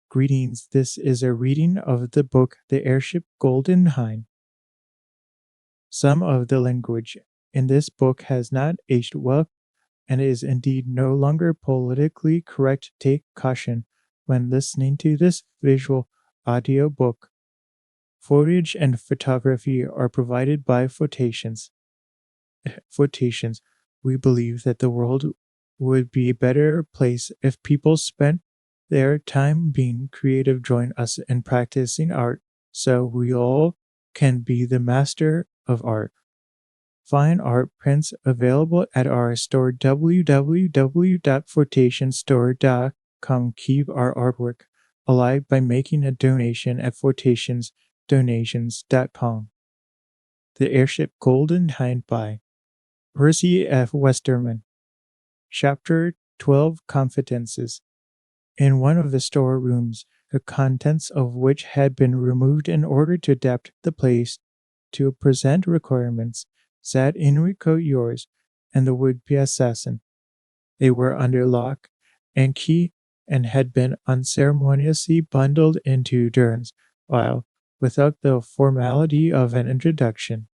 Greetings, this is a reading of the book The Airship Golden Hind. Some of the language in this book has not aged well and is indeed no longer politically correct. Take caution when listening to this visual audio book. Footage and photography are provided by Photations. Photations, we believe that the world would be a better place if people spent their time being creative. Join us in practicing art so we all can be the master of art. Fine art prints available at our store www.photationsstore.com. Keep our artwork alive by making a donation at photationsdonations.com. The Airship Golden Hind by Percy F. Westerman. Chapter 12 Confidences. In one of the storerooms, the contents of which had been removed in order to adapt the place to present requirements, sat Enrico Yours and the would-be assassin. They were under lock and key and had been unceremoniously bundled into turns, while, without the formality of an introduction,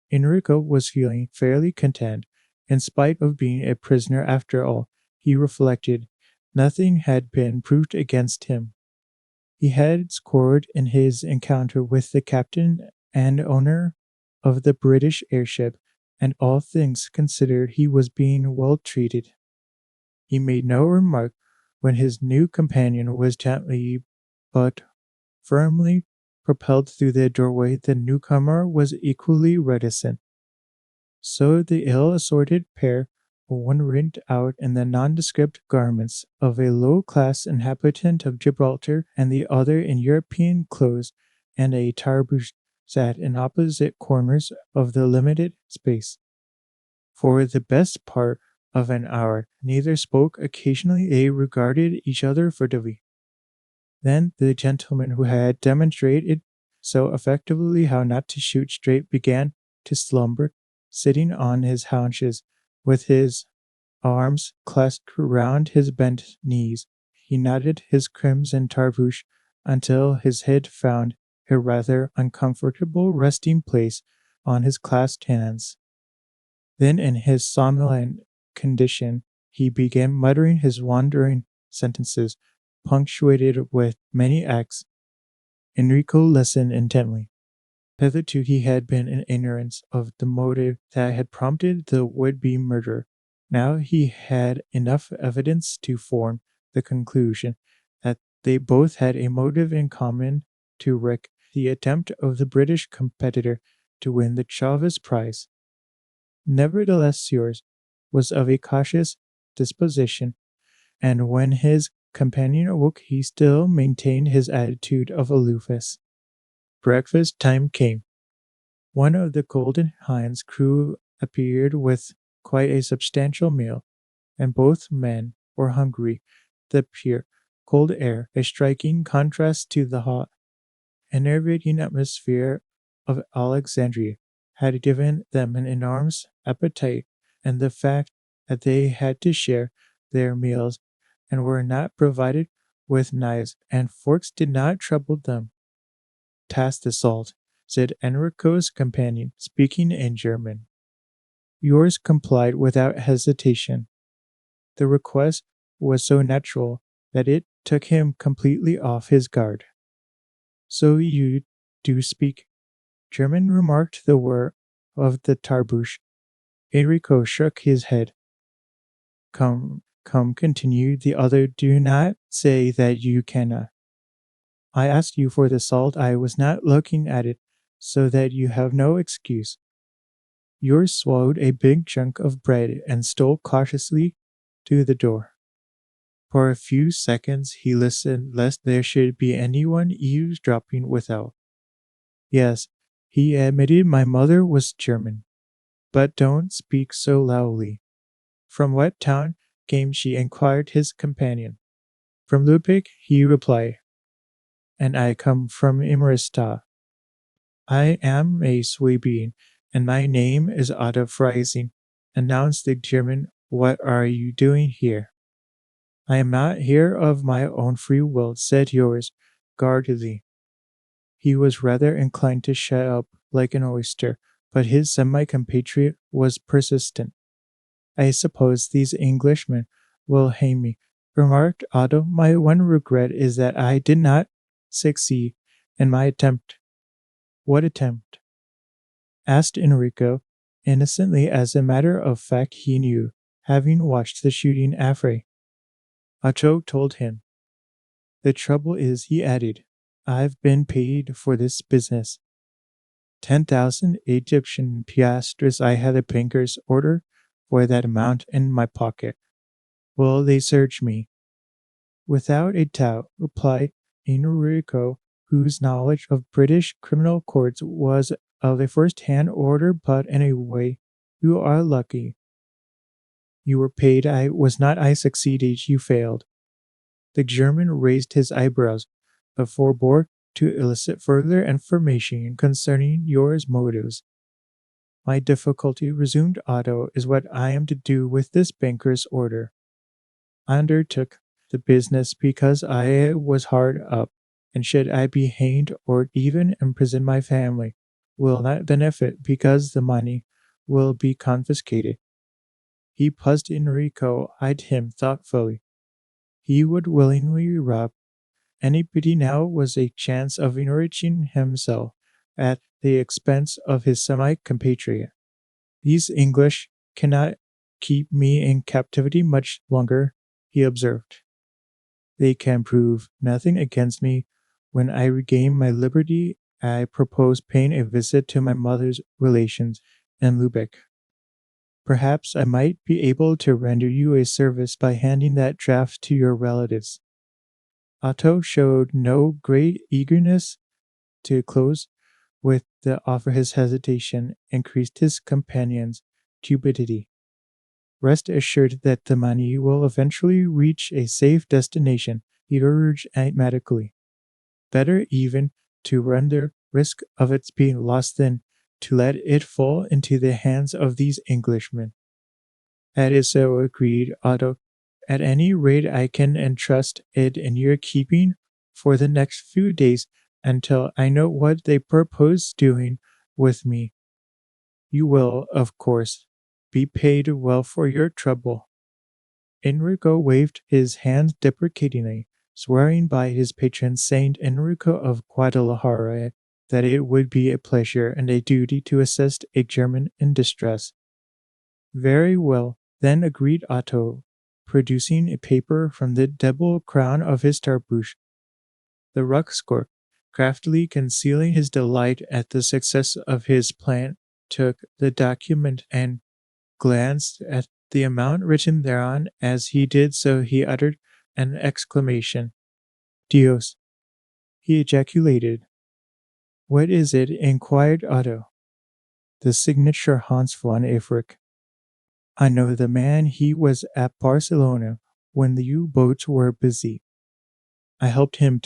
Enrico was feeling fairly content. In spite of being a prisoner after all, he reflected, nothing had been proved against him. He had scored in his encounter with the captain and owner of the British airship, and all things considered he was being well treated. He made no remark when his new companion was gently but firmly propelled through the doorway. The newcomer was equally reticent. So the ill-assorted pair, one rigged out in the nondescript garments of a low-class inhabitant of Gibraltar and the other in European clothes and a tarbouche, sat in opposite corners of the limited space. For the best part of an hour, neither spoke. Occasionally they regarded each other furtively. Then the gentleman who had demonstrated so effectively how not to shoot straight began to slumber, sitting on his haunches with his arms clasped round his bent knees. He knotted his crimson tarbouche until his head found a rather uncomfortable resting place on his clasped hands. Then, in his somnolent condition, he began muttering his wandering sentences, punctuated with many X's. Enrico listened intently. Hitherto he had been in ignorance of the motive that had prompted the would-be murder. Now he had enough evidence to form the conclusion that they both had a motive in common to wreck the attempt of the British competitor to win the Chavez Prize. Nevertheless, Yours was of a cautious disposition, and when his companion awoke, he still maintained his attitude of aloofness. Breakfast time came. One of the Golden Hind's crew appeared with quite a substantial meal, and both men were hungry. The pure, cold air, a striking contrast to the hot, enervating atmosphere of Alexandria, had given them an enormous appetite, and the fact that they had to share their meals and were not provided with knives and forks did not trouble them. Taste the salt, said Enrico's companion, speaking in German. Yours complied without hesitation. The request was so natural that it took him completely off his guard. So you do speak German, remarked the word of the tarbouche. Enrico shook his head. Come, continued the other, do not say that you cannot. I asked you for the salt. I was not looking at it, so that you have no excuse. Yours swallowed a big chunk of bread and stole cautiously to the door. For a few seconds he listened lest there should be anyone eavesdropping without. Yes, he admitted, my mother was German. But don't speak so loudly. From what town came she? Inquired his companion. From Lübeck, he replied. And I come from Immerstadt. I am a Swabian, and my name is Otto Freising, announced the German. What are you doing here? I am not here of my own free will, said yours, guardedly. He was rather inclined to shut up like an oyster, but his semi-compatriot was persistent. I suppose these Englishmen will hang me, remarked Otto. My one regret is that I did not succeed in my attempt. What attempt? Asked Enrico, innocently as a matter of fact he knew, having watched the shooting affray. Otto told him. The trouble is, he added, I've been paid for this business. 10,000 Egyptian piastres. I had a banker's order for that amount in my pocket. Will they search me? Without a doubt, replied Enrico, whose knowledge of British criminal courts was of a first-hand order, but in a way, you are lucky. You were paid, I succeeded, you failed. The German raised his eyebrows, but forbore to elicit further information concerning your motives. My difficulty, resumed Otto, is what I am to do with this banker's order. I undertook the business because I was hard up, and should I be hanged or even imprison, my family will not benefit because the money will be confiscated. He paused. Enrico eyed him thoughtfully. He would willingly rob anybody. Now was a chance of enriching himself at the expense of his semi-compatriot. These English cannot keep me in captivity much longer, he observed. They can prove nothing against me. When I regain my liberty, I propose paying a visit to my mother's relations in Lubeck. Perhaps I might be able to render you a service by handing that draft to your relatives. Otto showed no great eagerness to close with the offer. His hesitation increased his companion's cupidity. Rest assured that the money will eventually reach a safe destination, he urged enigmatically. Better even to run the risk of its being lost than to let it fall into the hands of these Englishmen. That is so, agreed Otto. At any rate, I can entrust it in your keeping for the next few days until I know what they purpose doing with me. You will, of course, be paid well for your trouble. Enrico waved his hand deprecatingly, swearing by his patron Saint Enrico of Guadalajara that it would be a pleasure and a duty to assist a German in distress. Very well, then, agreed Otto, producing a paper from the double crown of his tarbouche. The Ruxkor, craftily concealing his delight at the success of his plan, took the document and glanced at the amount written thereon. As he did so, he uttered an exclamation. Dios! He ejaculated. What is it? Inquired Otto. The signature Hans von Eyfrick. I know the man. He was at Barcelona when the U-boats were busy. I helped him.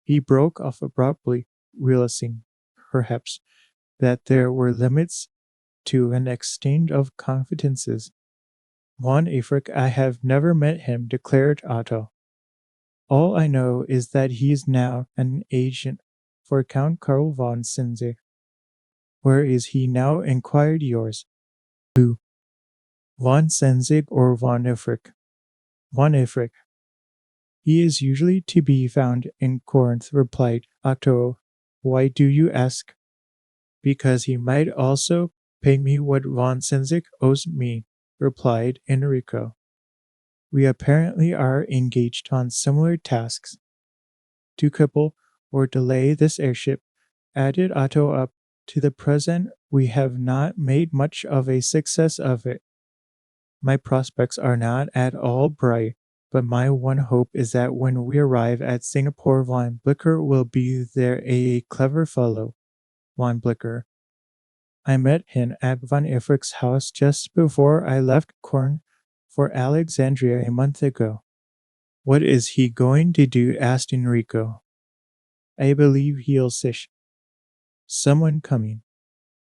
He broke off abruptly, realizing, perhaps, that there were limits to an exchange of confidences. Von Eyfrick, I have never met him, declared Otto. All I know is that he is now an agent for Count Karl von Senzig. Where is he now? Inquired yours. Who? Von Senzig or von Eyfrick? Von Eyfrick. He is usually to be found in Corinth, replied Otto. Why do you ask? Because he might also pay me what von Senzig owes me, replied Enrico. We apparently are engaged on similar tasks. To cripple or delay this airship, added Otto, up to the present we have not made much of a success of it. My prospects are not at all bright, but my one hope is that when we arrive at Singapore, von Blicker will be there, a clever fellow. Von Blicker. I met him at von Eyfrick's house just before I left Corn for Alexandria a month ago. What is he going to do? Asked Enrico. I believe he'll sish. Someone coming.